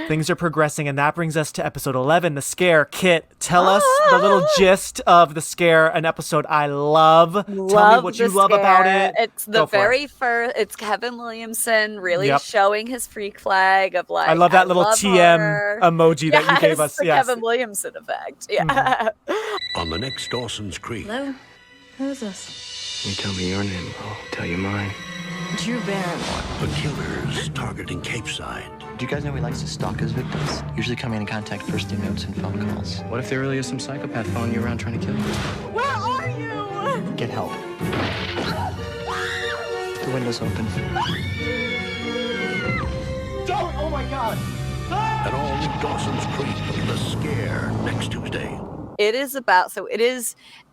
Things are progressing, and that brings us to episode 11, the scare. Kit, tell us the little gist of the scare, an episode I love. Tell me what you love about it. It's the very first, it's Kevin Williamson really showing his freak flag of like, I love that little TM emoji that you gave us. The Kevin Williamson effect. Yeah. On the next Dawson's Creek. Hello? Who is this? You tell me your name, I'll tell you mine. Drew Barrymore. The killer's targeting Cape Side. Do you guys know he likes to stalk his victims? Usually coming into contact first through notes and phone calls. What if there really is some psychopath following you around trying to kill you? Where are you? Get help. The window's open. Don't! Oh my God! At all in Dawson's Creek, the scare, next Tuesday. It is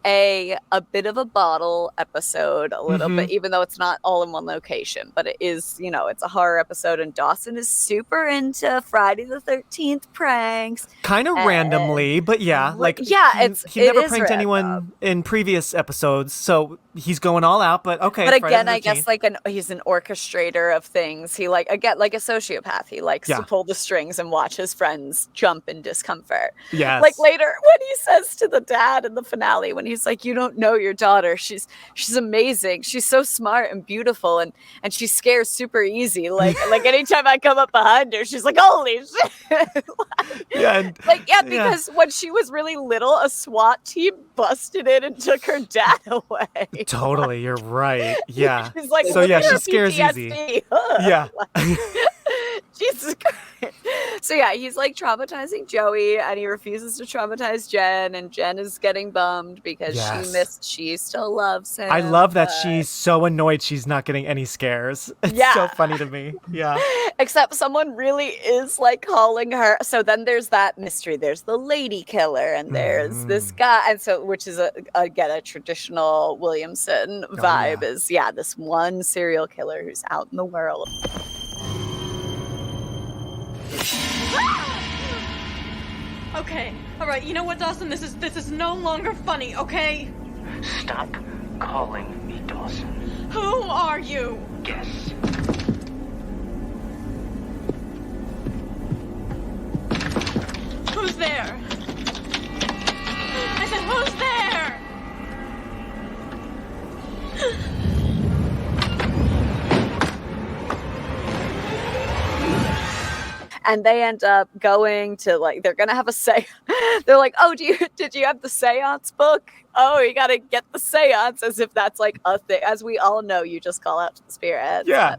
a bit of a bottle episode, a little bit, even though it's not all in one location, but it is, it's a horror episode, and Dawson is super into Friday the 13th pranks. Kind of randomly, but yeah. He never pranked anyone in previous episodes, so he's going all out, but okay. But again, I guess he's an orchestrator of things. He like a sociopath. He likes to pull the strings and watch his friends jump in discomfort. Yes. Like later when he says to the dad in the finale, when he's like, you don't know your daughter. She's amazing. She's so smart and beautiful, and she scares super easy. Like anytime I come up behind her, she's like, holy shit. Because when she was really little, a SWAT team busted in and took her dad away. Totally, you're right. Yeah. She's like, so yeah, she scares PTSD. easy. Yeah. Jesus Christ. So yeah, he's like traumatizing Joey, and he refuses to traumatize Jen, and Jen is getting bummed because she still loves him. I love that she's so annoyed she's not getting any scares. It's so funny to me. Yeah. Except someone really is like calling her. So then there's that mystery. There's the lady killer, and there's this guy, and so which is again a traditional Williamson vibe is this one serial killer who's out in the world. Okay, all right. You know what, Dawson? This is no longer funny. Okay. Stop calling me Dawson. Who are you? Guess. Who's there? I said, who's there? And they end up going to they're gonna have a they're like, oh, did you have the seance book? Oh, you gotta get the seance, as if that's like a thing. As we all know, you just call out to the spirits. Yeah.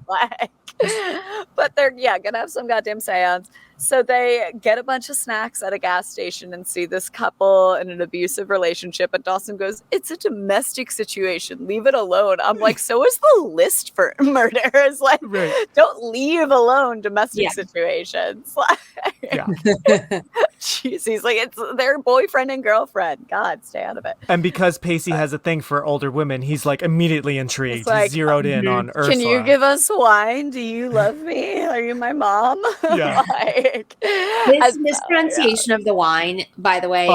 But they're gonna have some goddamn seance. So they get a bunch of snacks at a gas station and see this couple in an abusive relationship. And Dawson goes, it's a domestic situation. Leave it alone. I'm like, so is the list for murders. Like, don't leave alone domestic situations. Jeez, he's like, it's their boyfriend and girlfriend. God, stay out of it. And because Pacey has a thing for older women, he's like immediately intrigued. He's zeroed in on Ursula. Can you give us wine? Do you love me? Are you my mom? Yeah. His mispronunciation of the wine, by the way,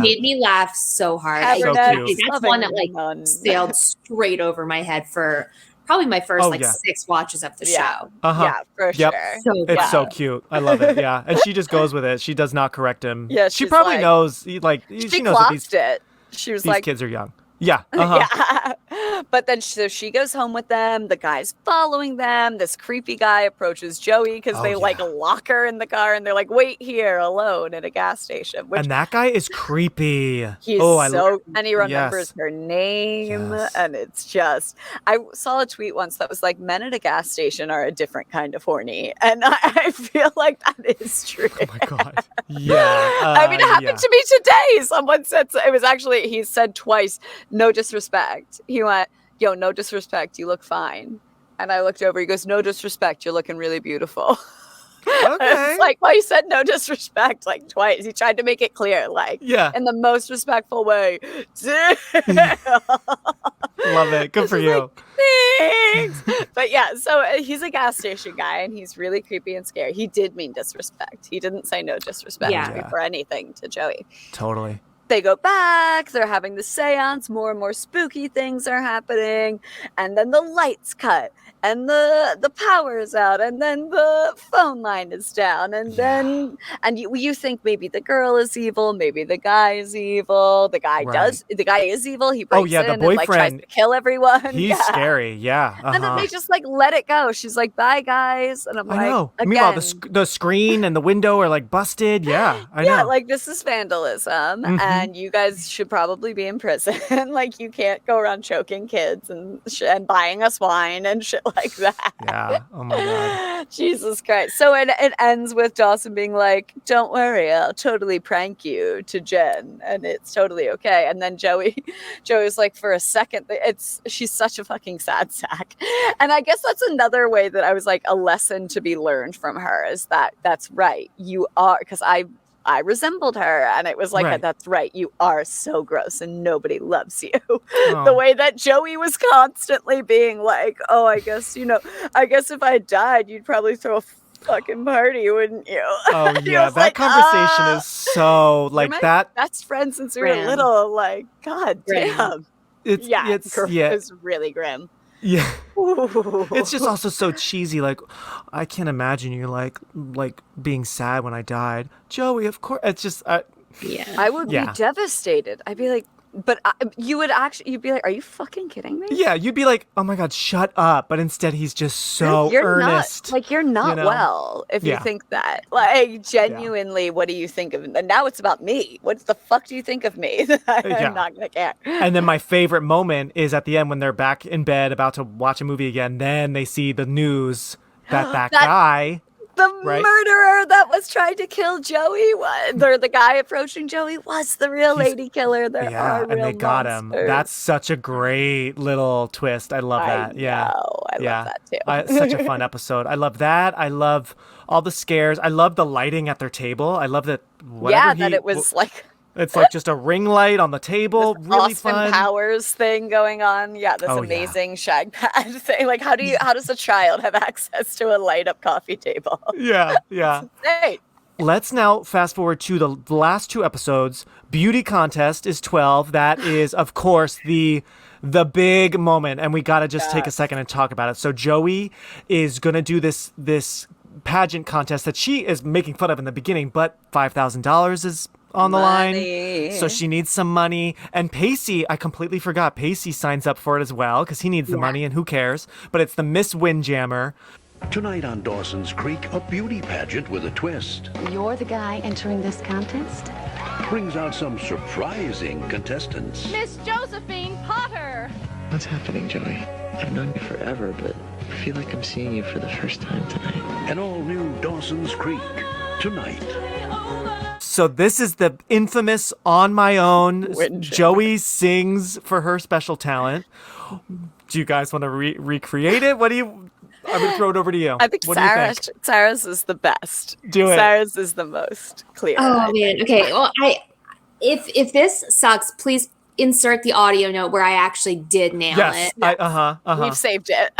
made me laugh so hard. So cute. That's one that sailed straight over my head for probably my first 6 watches of the show. Yeah, for sure. It's so cute. I love it. Yeah. And she just goes with it. She does not correct him. Yeah, she probably knows she knows that she was these kids are young. Yeah. But then she goes home with them. The guy's following them. This creepy guy approaches Joey because they lock her in the car, and they're like, wait here alone at a gas station. And that guy is creepy. He's and he remembers her name. And it's just, I saw a tweet once that was like, men at a gas station are a different kind of horny. And I feel like that is true. Oh my God. Yeah. I mean, it happened to me today. Someone said, it was actually, he said twice, no disrespect. He went, yo, no disrespect, you look fine. And I looked over, he goes, no disrespect, you're looking really beautiful. Okay. It's like, well, he said no disrespect like twice. He tried to make it clear, like, in the most respectful way. Love it. Good for you. Like, thanks. But yeah, so he's a gas station guy, and he's really creepy and scary. He did mean disrespect. He didn't say no disrespect before anything to Joey. Totally. They go back, they're having the seance, more and more spooky things are happening, and then the lights cut, and the power is out, and then the phone line is down, and then you think maybe the girl is evil, maybe the guy is evil. The guy is evil. He breaks in the and like tries boyfriend. to kill everyone. He's scary. Yeah. And then they just like let it go. She's like, "Bye, guys," and I'm I like, know. Again, Meanwhile, the screen and the window are like busted. Yeah, I know. like this is vandalism, and you guys should probably be in prison. Like you can't go around choking kids and buying us wine and shit like that. Yeah. Oh my God. Jesus Christ. So it ends with Dawson being like, "Don't worry, I'll totally prank you," to Jen, and it's totally okay. And then Joey's like, for a second, she's such a fucking sad sack. And I guess that's another way that I was like, a lesson to be learned from her is that's right. You are, because I resembled her, and it was like, that's right, you are so gross and nobody loves you. The way that Joey was constantly being like, oh, I guess if I died, you'd probably throw a fucking party, wouldn't you? Oh yeah, that conversation is so like that. Best friend since we were little. Like, God damn. It's really grim. Yeah. It's just also so cheesy. Like, I can't imagine you like being sad when I died. Joey, of course. It's just I would be devastated. I'd be like, but you'd be like, are you fucking kidding me? Yeah, you'd be like, oh my God, shut up. But instead he's just so earnest. You're not well if you think that. Like, genuinely, what do you think of? And now it's about me. What the fuck do you think of me? I'm not gonna care. And then my favorite moment is at the end when they're back in bed about to watch a movie again. Then they see the news that guy, the murderer that was trying to kill Joey, the guy approaching Joey was the real lady killer. And they got him. That's such a great little twist. I love that. I love that too. Such a fun episode. I love that. I love all the scares. I love the lighting at their table. I love that. It was like. It's like just a ring light on the table. This really Austin fun. Powers thing going on. Yeah, this amazing shag pad thing. Like, how does a child have access to a light up coffee table? Yeah. Let's now fast forward to the last two episodes. Beauty contest is 12. That is, of course, the big moment, and we got to just take a second and talk about it. So Joey is gonna do this pageant contest that she is making fun of in the beginning, but $5,000 is on the line, so she needs some money. And Pacey, I completely forgot, Pacey signs up for it as well because he needs the money, and who cares? But it's the Miss Windjammer. Tonight on Dawson's Creek, a beauty pageant with a twist. You're the guy entering this contest? Brings out some surprising contestants. Miss Josephine Potter! What's happening, Joey? I've known you forever, but I feel like I'm seeing you for the first time tonight. An all-new Dawson's Creek, tonight. So this is the infamous On My Own. Joey sings for her special talent. Do you guys want to recreate it? I'm going to throw it over to you. I think Sarah's is the best. Do it. Sarah's is the most clear. Oh, man. Okay. Well, if this sucks, please insert the audio note where I actually did nail it. Yes. We've saved it.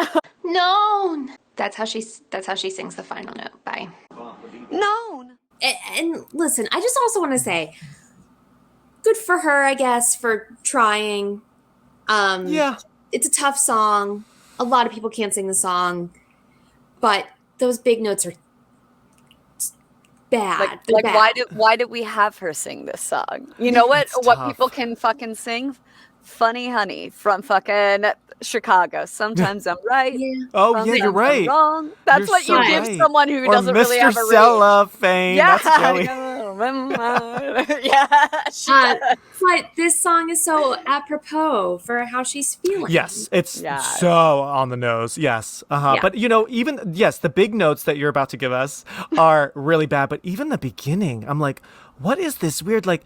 No. That's how she sings the final note. Bye. Known. And listen, I just also want to say, good for her, I guess, for trying. It's a tough song. A lot of people can't sing the song, but those big notes are bad. Like bad. why did we have her sing this song? You know what people can fucking sing? Funny Honey from fucking Chicago. Sometimes I'm right. Oh yeah, you're right. I'm wrong. That's what you give someone who doesn't really have a cellophane. Yeah, that's Joey. But this song is so apropos for how she's feeling. Yes, it's so on the nose. Yes, But the big notes that you're about to give us are really bad. But even the beginning, I'm like, what is this weird like?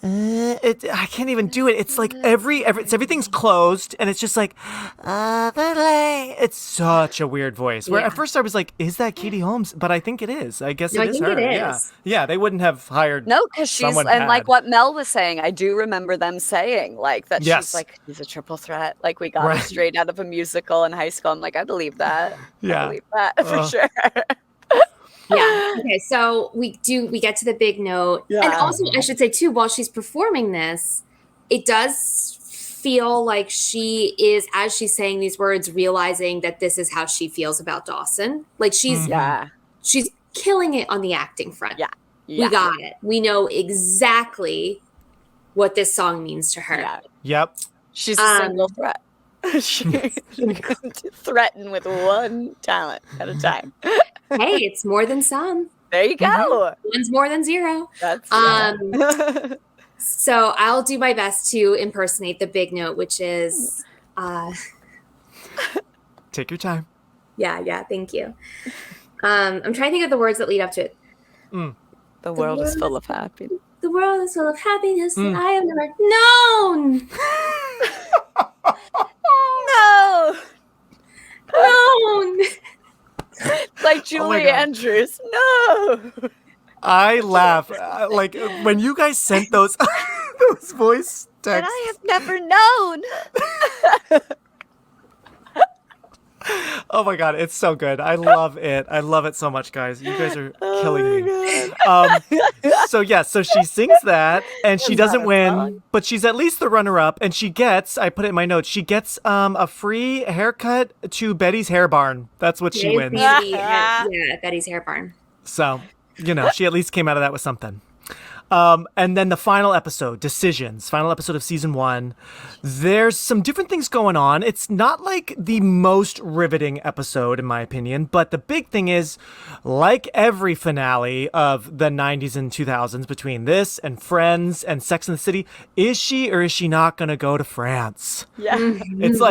I can't even do it. It's like everything's closed, and it's just like, it's such a weird voice. Where at first I was like, is that Katie Holmes? But I think it is. I guess it is her. It is. Yeah. They wouldn't have hired. No, because she's like what Mel was saying. I do remember them saying like that. Yes. She's like, he's a triple threat. Like we got her straight out of a musical in high school. I'm like, I believe that. Yeah, I believe that for sure. Yeah. Okay. So we get to the big note. Yeah. And also I should say too, while she's performing this, it does feel like she is, as she's saying these words, realizing that this is how she feels about Dawson. Like she's killing it on the acting front. Yeah. We got it. We know exactly what this song means to her. Yeah. Yep. She's a single threat. She can threaten with one talent at a time. Hey, it's more than some. There you go. One's more than zero. That's So I'll do my best to impersonate the big note, which is Take your time. Yeah, thank you. I'm trying to think of the words that lead up to it. The world is full of happiness. The world is full of happiness that I have never known. No. Like Julie Andrews. No. I laugh like when you guys sent those those voice And texts. I have never known. Oh my god, it's so good. I love it. I love it so much, guys. You guys are killing me. So she sings that and she doesn't win, but she's at least the runner-up, and she gets, I put it in my notes, she gets a free haircut to Betty's Hair Barn. That's what she wins. Yeah, Betty's Hair Barn. So, she at least came out of that with something. And then the final episode, Decisions, final episode of season 1. There's some different things going on. It's not like the most riveting episode, in my opinion, but the big thing is, like every finale of the 90s and 2000s, between this and Friends and Sex and the City, is she or is she not going to go to France? Yeah. It's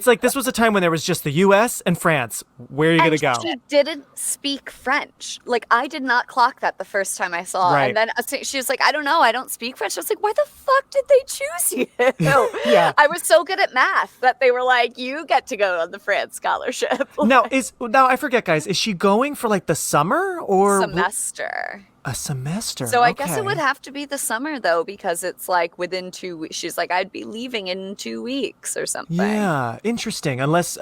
like this was a time when there was just the US and France. Where are you going to go? She didn't speak French. Like, I did not clock that the first time I saw it. Right. And then she was like, I don't know, I don't speak French. I was like, why the fuck did they choose you? Yeah. I was so good at math that they were like, you get to go on the France scholarship. Now I forget, guys, is she going for like the summer or semester? A semester. So I guess it would have to be the summer, though, because it's like within 2 weeks. She's like, I'd be leaving in 2 weeks or something. Yeah, interesting. Unless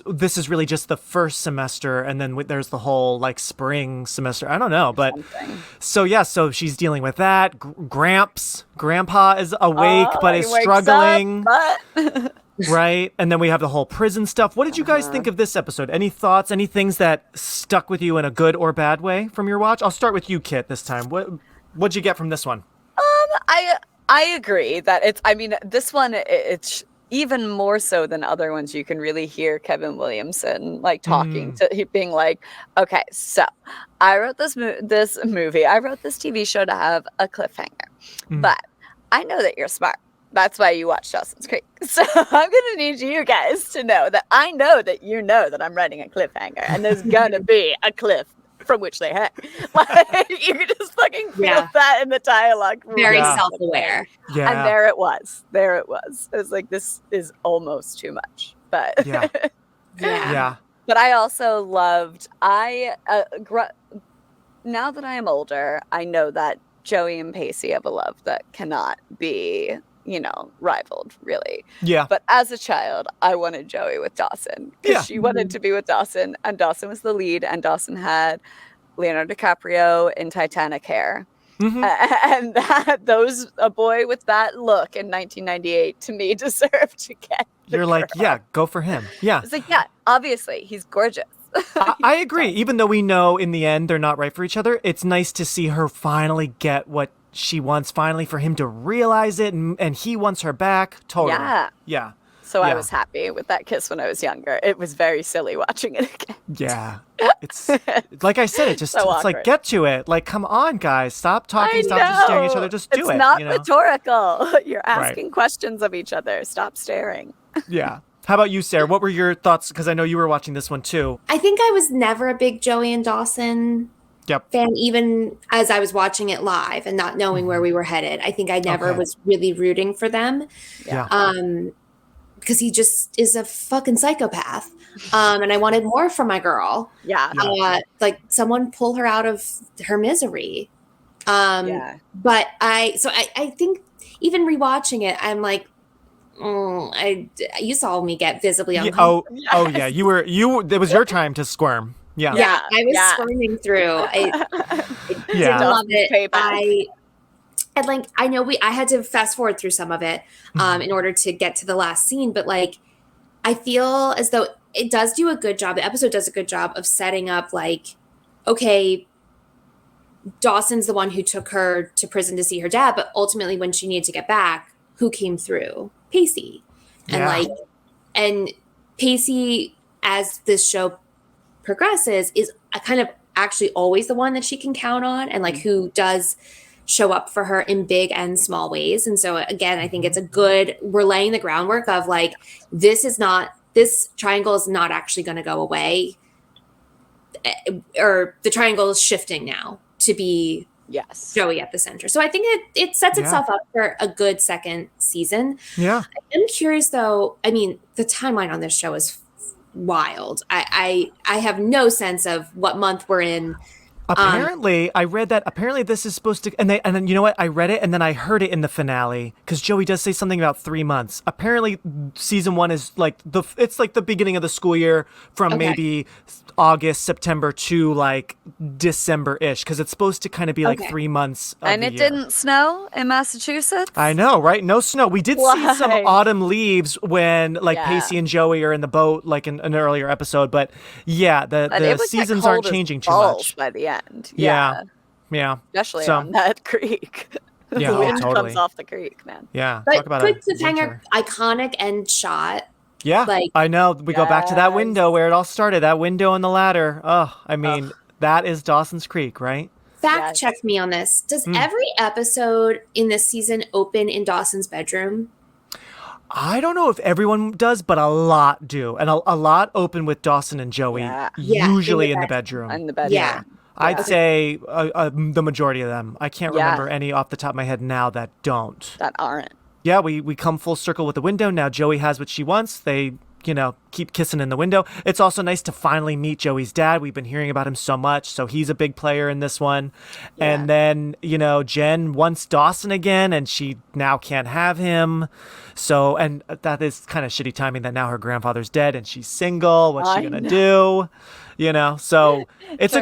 this is really just the first semester, and then there's the whole like spring semester. I don't know, but so she's dealing with that. Grandpa is awake, but is struggling. Right? And then we have the whole prison stuff. What did you guys think of this episode? Any thoughts? Any things that stuck with you in a good or bad way from your watch? I'll start with you, Kit, this time. What'd you get from this one? I agree that this one, it's even more so than other ones. You can really hear Kevin Williamson like talking to being like, okay, so I wrote this movie. I wrote this TV show to have a cliffhanger, but I know that you're smart. That's why you watch Dawson's Creek. So I'm going to need you guys to know that I know that you know that I'm writing a cliffhanger, and there's going to be a cliff from which they hang. Like, you can just fucking feel that in the dialogue. Very self-aware. Yeah. And there it was. It was like, this is almost too much. But Yeah. But I also loved, now that I am older, I know that Joey and Pacey have a love that cannot be, rivaled, really. Yeah. But as a child, I wanted Joey with Dawson, because she wanted to be with Dawson, and Dawson was the lead, and Dawson had Leonardo DiCaprio in Titanic hair. And a boy with that look in 1998 to me deserved to get You're like, yeah, go for him. Yeah. It's like, yeah, obviously he's gorgeous. I agree. Even though we know in the end they're not right for each other, it's nice to see her finally get what she wants, finally for him to realize it, and he wants her back. Totally. Yeah. So I was happy with that kiss when I was younger. It was very silly watching it again. Yeah. It's like I said, it's awkward. like, get to it. Like, come on, guys. Stop talking. Stop just staring at each other. Just do it. It's not rhetorical. You're asking questions of each other. Stop staring. Yeah. How about you, Sarah? What were your thoughts? Because I know you were watching this one too. I think I was never a big Joey and Dawson fan, even as I was watching it live and not knowing where we were headed. I think I never was really rooting for them. Yeah. Because he just is a fucking psychopath. And I wanted more from my girl. Yeah. Like someone pull her out of her misery. But I think even rewatching it, I'm like, you saw me get visibly uncomfortable. Oh yeah. It was your time to squirm. Yeah. I was squirming through. I love it. And like, I know I had to fast forward through some of it in order to get to the last scene, but like, I feel as though it does do a good job. The episode does a good job of setting up like, okay, Dawson's the one who took her to prison to see her dad, but ultimately when she needed to get back, who came through? Pacey. And Pacey, as this show progresses, is a kind of actually always the one that she can count on, and like who does show up for her in big and small ways. And so again, I think we're laying the groundwork of like, this triangle is not actually going to go away, or the triangle is shifting now to be Joey at the center. So I think it sets itself up for a good second season. Yeah. I'm curious though. I mean, the timeline on this show is wild. I have no sense of what month we're in. Apparently, I read that. Apparently, this is supposed to, and then you know what? I read it and then I heard it in the finale because Joey does say something about 3 months. Apparently, season 1 is like it's like the beginning of the school year from maybe August, September to like December-ish, because it's supposed to kind of be like 3 months. And it didn't snow in Massachusetts. I know, right? No snow. We did see some autumn leaves when like Pacey and Joey are in the boat, like in an earlier episode. But yeah, the seasons aren't changing too much by the end. Yeah. Especially on that creek. Yeah, the wind totally comes off the creek, man. Yeah, but talk about quick cliffhanger, iconic end shot. Yeah, like, I know. We go back to that window where it all started. That window on the ladder. Oh, I mean, that is Dawson's Creek, right? Fact check me on this. Does every episode in this season open in Dawson's bedroom? I don't know if everyone does, but a lot do. And a lot open with Dawson and Joey, usually in the bedroom. In the bedroom. Yeah. I'd say the majority of them. I can't remember any off the top of my head now that don't. That aren't. Yeah, we come full circle with the window. Now Joey has what she wants. They, keep kissing in the window. It's also nice to finally meet Joey's dad. We've been hearing about him so much, so he's a big player in this one. Yeah. And then, Jen wants Dawson again, and she now can't have him. So, and that is kind of shitty timing that now her grandfather's dead and she's single. What's she going to do? So it's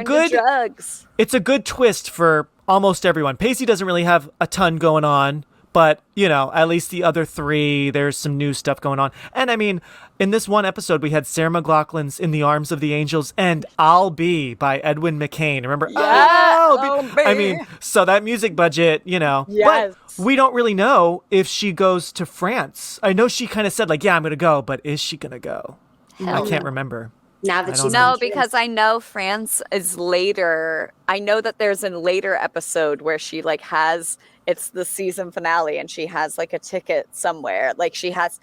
it's a good twist for almost everyone. Pacey doesn't really have a ton going on, but at least the other three, there's some new stuff going on. And I mean, in this one episode, we had Sarah McLachlan's "In the Arms of the Angels" and "I'll Be" by Edwin McCain. Remember? I'll be. I mean, so that music budget, but we don't really know if she goes to France. I know she kind of said like, yeah, I'm going to go, but is she going to go? I can't remember. Now that she's because I know France is later. I know that there's a later episode where she like it's the season finale and she has like a ticket somewhere. Like she has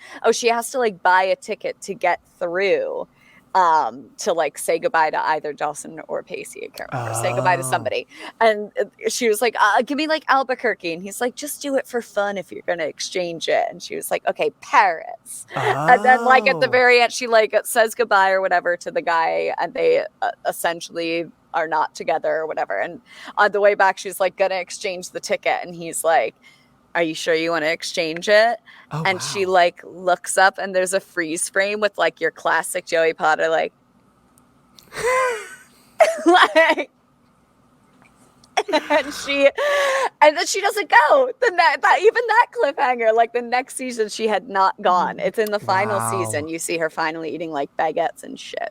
to like buy a ticket to get through to like say goodbye to either Dawson or Pacey. I can't remember. Say goodbye to somebody. And she was like, give me like Albuquerque. And he's like, just do it for fun if you're going to exchange it. And she was like, okay, Paris. And then like at the very end, she like says goodbye or whatever to the guy. And they essentially are not together or whatever. And on the way back, she's like going to exchange the ticket. And he's like, are you sure you want to exchange it? And she like looks up and there's a freeze frame with like your classic Joey Potter, like, like, and then she doesn't go. Even that cliffhanger, like the next season, she had not gone. It's in the final season. You see her finally eating like baguettes and shit,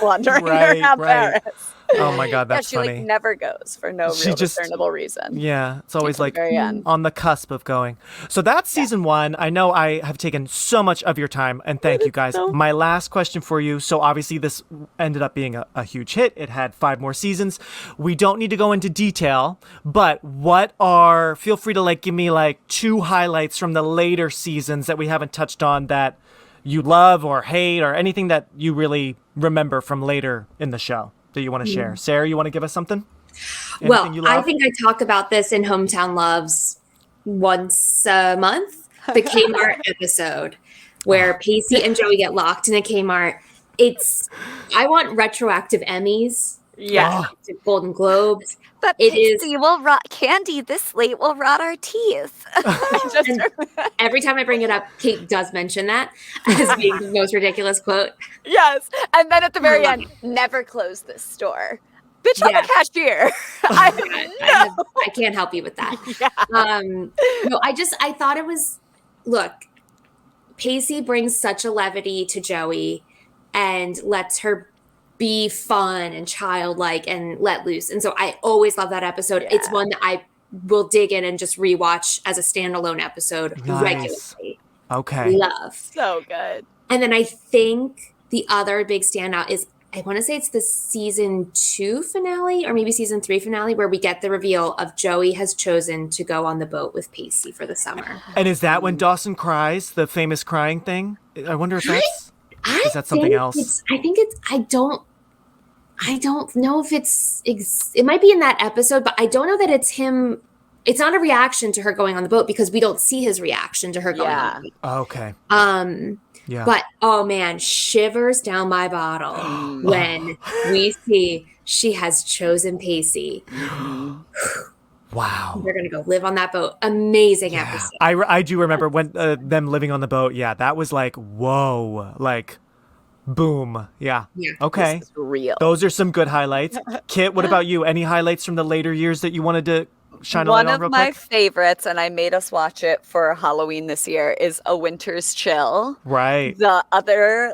wandering around Paris. Oh my God, that's she funny. like never goes for no real discernible reason. Yeah, it's always like on the cusp of going. So that's season 1. I know I have taken so much of your time, and thank you guys. My last question for you. So obviously this ended up being a huge hit. It had 5 more seasons. We don't need to go into detail, but feel free to like give me like 2 highlights from the later seasons that we haven't touched on that you love or hate, or anything that you really remember from later in the show that you want to share. Sarah, you want to give us something? Well, I think I talk about this in Hometown Loves once a month, the Kmart episode where Pacey and Joey get locked in a Kmart. I want retroactive Emmys. Yeah. Golden Globes. But Pacey will rot candy this late will rot our teeth. Every time I bring it up, Kate does mention that as being the most ridiculous quote. Yes. And then at the very end, never close this store. Bitch, I'm a cashier. I can't help you with that. No, I thought it was, look, Pacey brings such a levity to Joey and lets her be fun and childlike and let loose. And so I always love that episode. It's one that I will dig in and just rewatch as a standalone episode regularly. Okay. Love. So good. And then I think the other big standout is, I want to say it's the season 2 finale or maybe season 3 finale where we get the reveal of Joey has chosen to go on the boat with Pacey for the summer. And is that when Dawson cries, the famous crying thing? I wonder if that's is that something else? I don't know if it might be in that episode, but I don't know that it's him. It's not a reaction to her going on the boat because we don't see his reaction to her going on the boat. Okay. Yeah. But oh man, shivers down my bottle when we see she has chosen Pacey. Wow. They're gonna go live on that boat. Amazing episode. I do remember when them living on the boat. Yeah, that was like whoa, like boom. Yeah. Okay. This is real. Those are some good highlights. Kit, what about you? Any highlights from the later years that you wanted to shine a light on real quick? One of my favorites, and I made us watch it for Halloween this year, is A Winter's Chill. Right. The other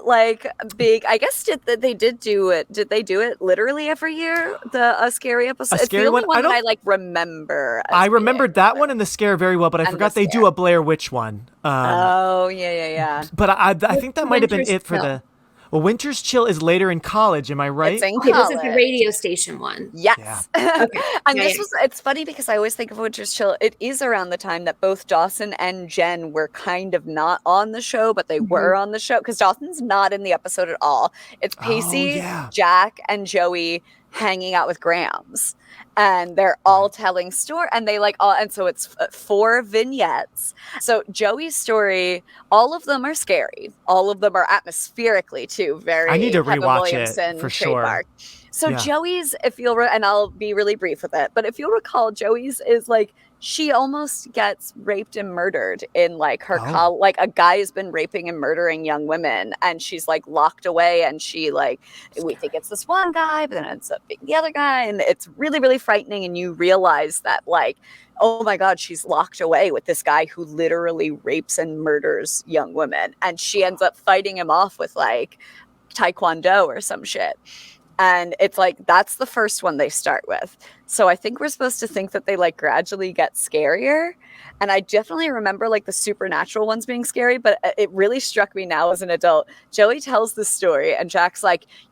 big, I guess did they do it literally every year? The scary episode. A scary it's the only one? that I remember. I remembered that one and the scare very well, but I forgot they do a Blair Witch one. Yeah. But I think that might have been it for the. Well, Winter's Chill is later in college, am I right? It's in Okay, college. this is the radio station one. Yes. Yeah. Okay. And it's funny because I always think of Winter's Chill. It is around the time that both Dawson and Jen were kind of not on the show, but they were on the show because Dawson's not in the episode at all. It's Pacey, Jack, and Joey hanging out with Grams. And they're all telling story, and they and so it's 4 vignettes. So Joey's story, all of them are scary. All of them are atmospherically too very. I need to Kevin rewatch Williamson it for trademark. sure. So Joey's, if you'll, and I'll be really brief with it, but if you'll recall, Joey's is she almost gets raped and murdered in her a guy has been raping and murdering young women, and she's locked away, and she we think it's this one guy, but then it ends up being the other guy, and it's really, really frightening, and you realize that oh my God, she's locked away with this guy who literally rapes and murders young women, and she ends up fighting him off with Taekwondo or some shit. And it's that's the first one they start with. So I think we're supposed to think that they gradually get scarier. And I definitely remember the supernatural ones being scary, but it really struck me now as an adult. Joey tells the story and Jack's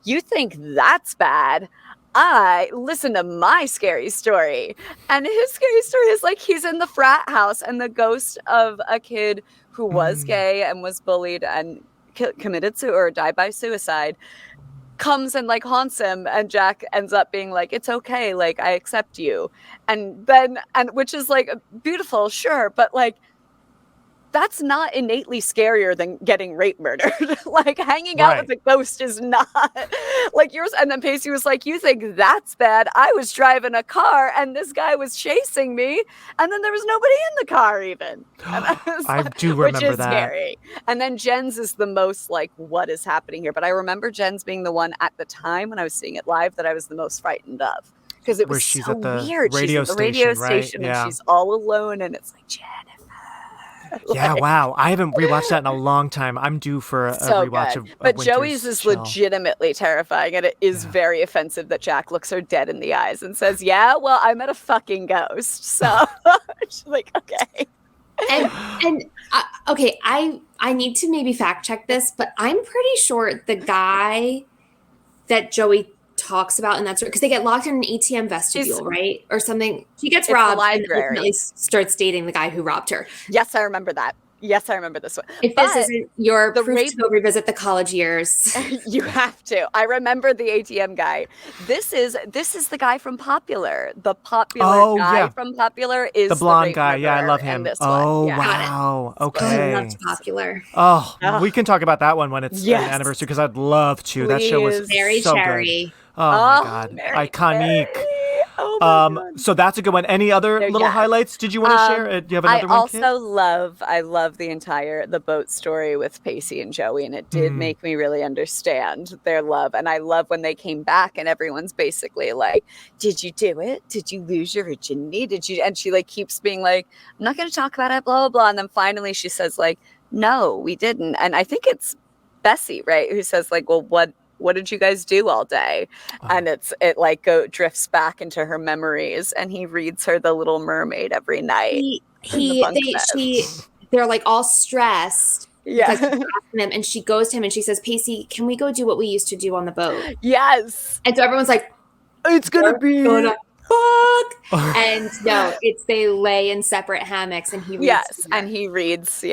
you think that's bad? I listen to my scary story. And his scary story is he's in the frat house and the ghost of a kid who was gay and was bullied and committed or died by suicide comes and haunts him, and Jack ends up being it's okay, I accept you, and which is beautiful, sure, but that's not innately scarier than getting rape murdered. Hanging out with a ghost is not yours. And then Pacey was you think that's bad? I was driving a car and this guy was chasing me, and then there was nobody in the car even. I do remember which is that. Scary. And then Jen's is the most what is happening here? But I remember Jen's being the one at the time when I was seeing it live that I was the most frightened of. Because it was she's so at the weird. radio She's at the radio station, station, right? and she's all alone, and it's Jennifer. Yeah, wow. I haven't rewatched that in a long time. I'm due for a rewatch of But Winter's Joey's is Chill. legitimately terrifying, and it is very offensive that Jack looks her dead in the eyes and says, yeah, well, I met a fucking ghost. So she's okay. Okay, I need to maybe fact check this, but I'm pretty sure the guy that Joey talks about in that story, because they get locked in an ATM vestibule, right? Or something. She gets robbed and ultimately starts dating the guy who robbed her. Yes, I remember that. Yes, I remember this one. If this isn't your proof to go revisit the college years. You have to. I remember the ATM guy. This is the guy from Popular. The popular guy from Popular is the blonde guy. Yeah, I love him. Wow. Okay. I loved Popular. Oh, we can talk about that one when it's an anniversary, because I'd love to. That show was Mary so Cherry. good. Oh my God. Iconic. Oh my God. So that's a good one. Any other little yes. highlights did you want to share? Do you have another one, Kit? I love the boat story with Pacey and Joey, and it did make me really understand their love. And I love when they came back and everyone's basically like, did you do it? Did you lose your virginity? Did you? And she like keeps being like, I'm not going to talk about it, blah, blah, blah. And then finally she says like, no, we didn't. And I think it's Bessie, right? Who says like, well, what did you guys do all day? And it like drifts back into her memories, and he reads her The Little Mermaid every night. They're like all stressed. Yeah. Him, and she goes to him and she says, Pacey, can we go do what we used to do on the boat? Yes. And so everyone's like, it's gonna be fuck. And no, they lay in separate hammocks and he reads. And he reads,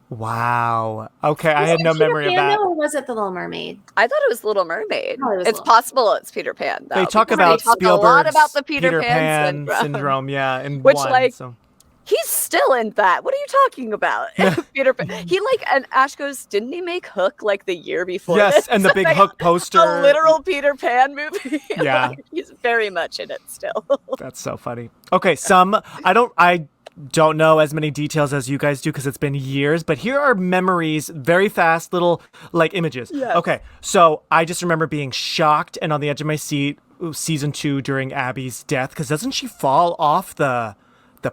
Wow. Okay, I had no memory of that. Or was it The Little Mermaid? I thought it was Little Mermaid. It's possible it's Peter Pan, though. They talk about Spielberg's a lot about the Peter Pan syndrome. Yeah, in which, one. Like, so. He's still in that. What are you talking about? Peter Pan. And Ash goes, didn't he make Hook like the year before? Yes, this? and the big Hook poster. A literal Peter Pan movie. Yeah. He's very much in it still. That's so funny. Okay, I don't know as many details as you guys do because it's been years, but here are memories, very fast little like images. Yes. Okay, so I just remember being shocked and on the edge of my seat season 2 during Abby's death, because doesn't she fall off the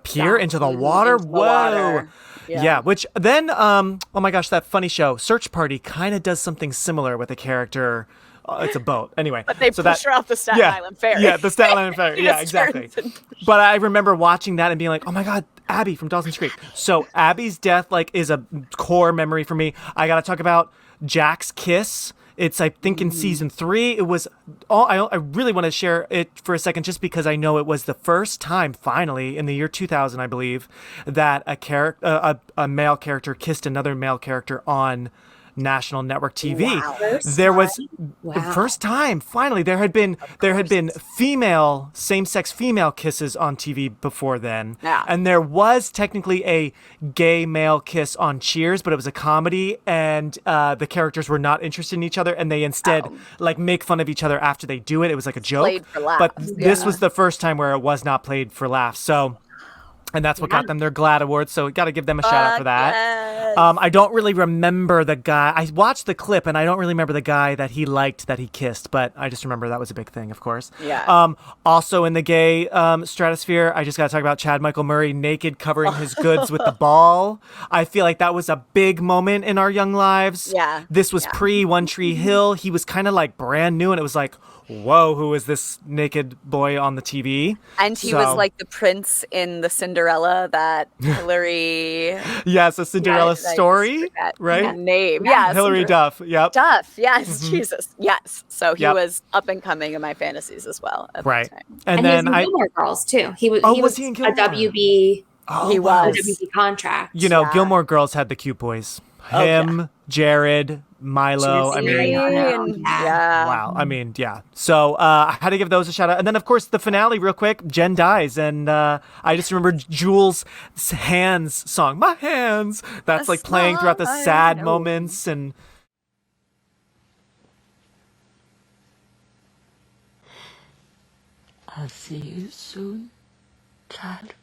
pier into the water? Into the water. Yeah, which then oh my gosh, that funny show Search Party kind of does something similar with a character. It's a boat. Anyway. But they push her off the Staten Island Ferry. Yeah, the Staten Island Ferry. Yeah, exactly. But I remember watching that and being like, oh my God, Abby from Dawson's Creek. So Abby's death like is a core memory for me. I got to talk about Jack's kiss. It's, I think, in season 3. It was all, I really want to share it for a second just because I know it was the first time, finally, in the year 2000, I believe, that a male character kissed another male character on national network TV. Wow. First time, finally. There had been same-sex female kisses on TV before then. Yeah. And there was technically a gay male kiss on Cheers, but it was a comedy and the characters were not interested in each other and they instead like make fun of each other after they do it. It was like a joke. Played for laughs. But this was the first time where it was not played for laughs. So and that's what got them their GLAAD awards, so got to give them a shout out for that. Yes. I don't really remember the guy. I watched the clip, and I don't really remember the guy that he liked that he kissed, but I just remember that was a big thing, of course. Yeah. Also in the gay stratosphere, I just got to talk about Chad Michael Murray naked covering his goods with the ball. I feel like that was a big moment in our young lives. Yeah. This was pre One Tree Hill. He was kind of like brand new, and it was like, whoa, who is this naked boy on the TV? And he was like the prince in the Cinderella that Hillary... Yes, a Cinderella story, right? That name. Yeah, Hillary Duff, yep. Duff, yes, Jesus, yes. So he was up and coming in my fantasies as well at that time. And then he was in Gilmore Girls, too. He was he in a Gilmore? WB... he was. A WB contract. You know, Gilmore Girls had the cute boys. Him, Jared, Milo. I mean, wow. I mean, yeah. So I had to give those a shout out. And then, of course, the finale, real quick. Jen dies. And I just remember Jules' Hands song. My hands. That's like playing throughout the sad moments. And I'll see you soon, Chad.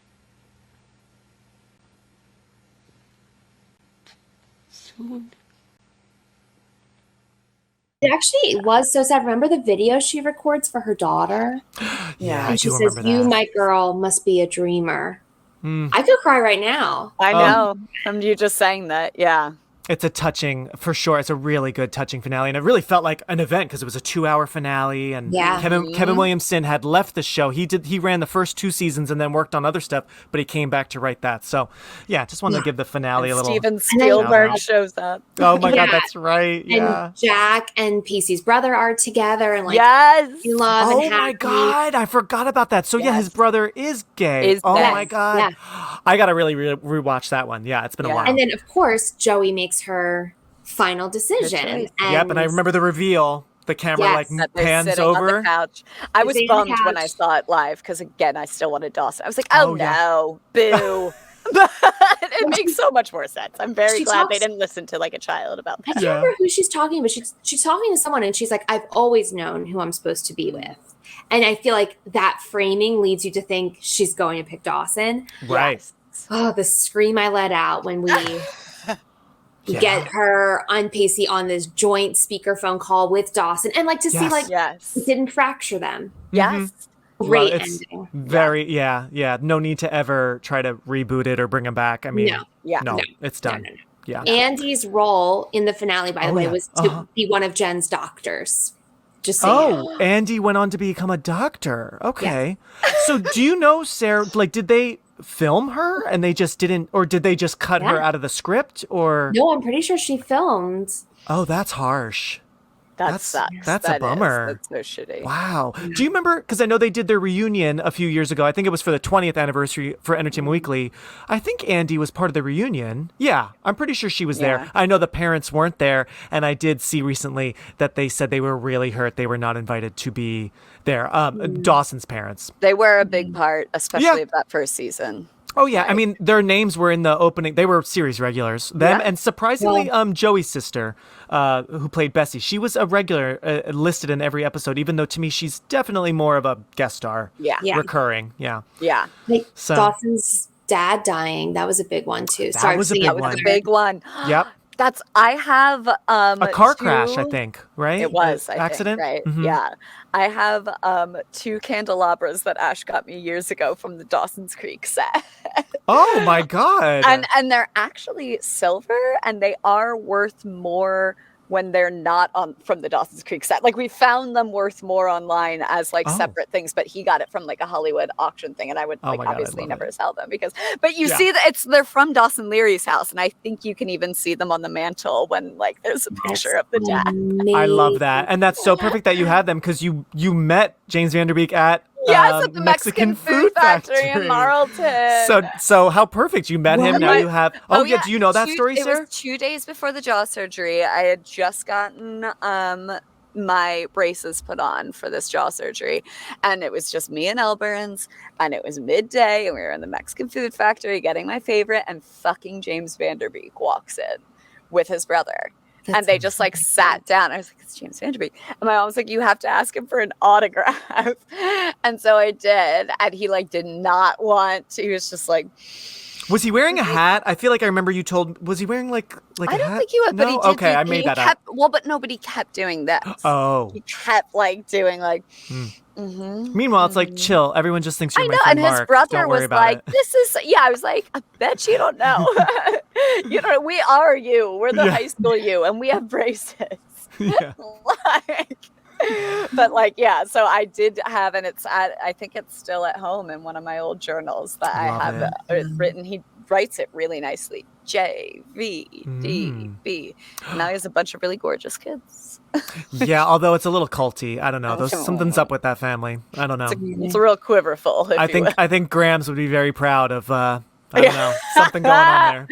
Soon. It actually was so sad. Remember the video she records for her daughter? Yeah, and she says, "You, my girl, must be a dreamer." I could cry right now. I know. From you just saying that, yeah. it's a touching, for sure. It's a really good touching finale. And it really felt like an event because it was a 2-hour finale. And Kevin Williamson had left the show. He ran the first 2 seasons and then worked on other stuff, but he came back to write that. So yeah, just wanted to give the finale a little. Steven Spielberg shows up. Oh my God, that's right. Yeah. And Jack and Pacey's brother are together and like love and happy. My God, I forgot about that. So yeah, his brother is gay. My God. Yeah. I got to really rewatch that one. Yeah, it's been a while. And then of course, Joey makes her final decision. And I remember the reveal. The camera pans over. On the couch. I was bummed when I saw it live because again, I still wanted Dawson. I was like, oh no, boo. It makes so much more sense. I'm very glad they didn't listen to like a child about that. I can't remember who she's talking, but she's talking to someone and she's like, I've always known who I'm supposed to be with. And I feel like that framing leads you to think she's going to pick Dawson. Right. Yes. Oh, the scream I let out when we get her on Pacey on this joint speakerphone call with Dawson. And like to see like it didn't fracture them. Yes. Great it's ending. Very, yeah. No need to ever try to reboot it or bring him back. I mean, no, it's done. No. Yeah. Andy's role in the finale, by the way, was to be one of Jen's doctors. Just saying. Andy went on to become a doctor. Okay. So do you know, Sarah, like, did they film her and they just didn't, or did they just cut her out of the script? Or no, I'm pretty sure she filmed. Oh, that's harsh. That sucks. That's a bummer. That's so shitty. Wow. Do you remember, because I know they did their reunion a few years ago. I think it was for the 20th anniversary for Entertainment Weekly. I think Andy was part of the reunion. Yeah, I'm pretty sure she was there. I know the parents weren't there, and I did see recently that they said they were really hurt. They were not invited to be there. Dawson's parents. They were a big part, especially of that first season. Oh, yeah. I mean, their names were in the opening. They were series regulars. Them and surprisingly, Joey's sister, who played Bessie. She was a regular listed in every episode, even though to me, she's definitely more of a guest star. Yeah. Recurring. Yeah. Yeah. So, Dawson's dad dying. That was a big one, too. That was a big one. Yep. I have a car crash, I think, right? It was accident, right? Mm-hmm. Yeah, I have 2 candelabras that Ash got me years ago from the Dawson's Creek set. Oh my god! And they're actually silver, and they are worth more when they're not from the Dawson's Creek set. Like we found them worth more online as like separate things, but he got it from like a Hollywood auction thing, and I would obviously never sell them because. But you see that they're from Dawson Leary's house, and I think you can even see them on the mantle when like there's a picture of the dad. I love that, and that's so perfect that you have them because you met James Van Der Beek at. Yes, at the Mexican food factory in Marlton. So how perfect. You met him, now you have... Oh, yeah, do you know that story, Sarah? It was 2 days before the jaw surgery. I had just gotten my braces put on for this jaw surgery. And it was just me and Elburns. And it was midday, and we were in the Mexican food factory getting my favorite, and fucking James Van Der Beek walks in with his brother. And they just like sat down. I was like, it's James Van Der Beek. And my mom was like, you have to ask him for an autograph. And so I did. And he like did not want to. He was just like. Was he wearing a hat? I feel like I remember you told. Was he wearing like a hat? I don't think he was, but he did. Okay, I made that up. Well, but nobody kept doing this. Oh. He kept like doing like. Meanwhile, it's like chill. Everyone just thinks you're my friend and his brother was like, it. "This is." Yeah, I was like, "I bet you don't know. You know, we are you. We're the high school you, and we have braces." Yeah. But like, yeah. So I did have, and I think it's still at home in one of my old journals that I have written. He writes it really nicely. JVDB. Now he has a bunch of really gorgeous kids. Yeah, although it's a little culty. I don't know. Something's up with that family. I don't know. It's a real quiverful. I think Grams would be very proud of. I don't know, something going on there.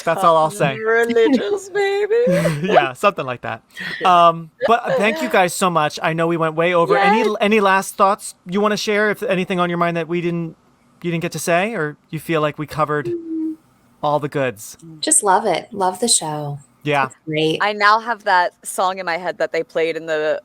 That's all I'll say. Religious, baby. Yeah, something like that. But thank you guys so much. I know we went way over. Any last thoughts you want to share? If anything on your mind that you didn't get to say, or you feel like we covered all the goods? Just love it. Love the show. Yeah, it's great. I now have that song in my head that they played in the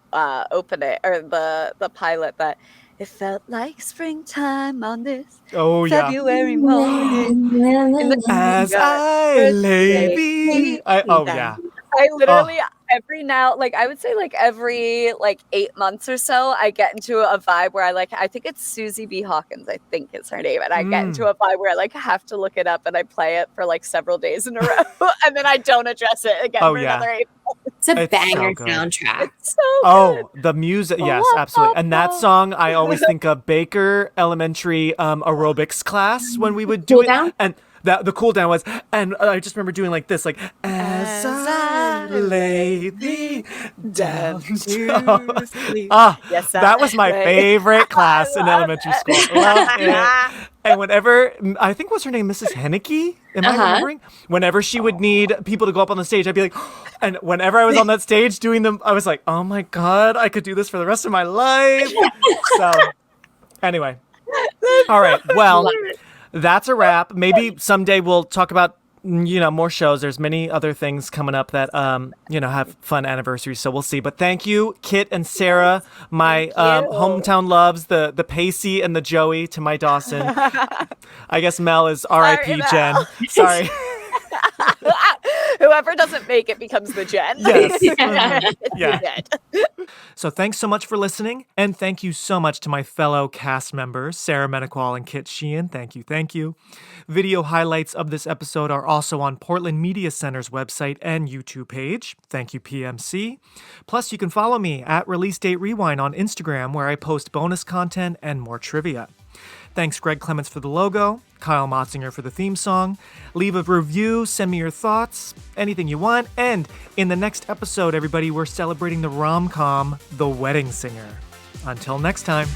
opening or the pilot that. It felt like springtime on this February morning. As I lay thee. I literally every now, like I would say like every like 8 months or so, I get into a vibe where I think it's Susie B. Hawkins, I think is her name. And I get into a vibe where I like have to look it up and I play it for like several days in a row. And then I don't address it again for another 8 months. It's a banger soundtrack. It's so good. The music. Yes, absolutely. And that song, I always think of Baker Elementary aerobics class when we would do it. And the cool down was, and I just remember doing like this, like, as I lay thee down to sleep. Yes, that was my favorite class in elementary school. Loved it. And whenever, I think was her name Mrs. Henneke? Am I remembering? Whenever she would need people to go up on the stage, I'd be like, and whenever I was on that stage doing them, I was like, oh my God, I could do this for the rest of my life. So, anyway. All right. Well, That's a wrap. Maybe someday we'll talk about more shows. There's many other things coming up that have fun anniversaries, so we'll see. But thank you, Kit and Sarah, my hometown loves, the Pacey and the Joey to my Dawson. I guess Mel is R.I.P. Jen. Sorry. Whoever doesn't make it becomes the Jen. Yes. Yeah. So thanks so much for listening, and thank you so much to my fellow cast members, Sarah Menaquale and Kit Sheehan. Thank you. Video highlights of this episode are also on Portland Media Center's website and YouTube page. Thank you, PMC. Plus, you can follow me at Release Date Rewind on Instagram, where I post bonus content and more trivia. Thanks, Greg Clements, for the logo, Kyle Motzinger for the theme song. Leave a review, send me your thoughts, anything you want. And in the next episode, everybody, we're celebrating the rom-com The Wedding Singer. Until next time.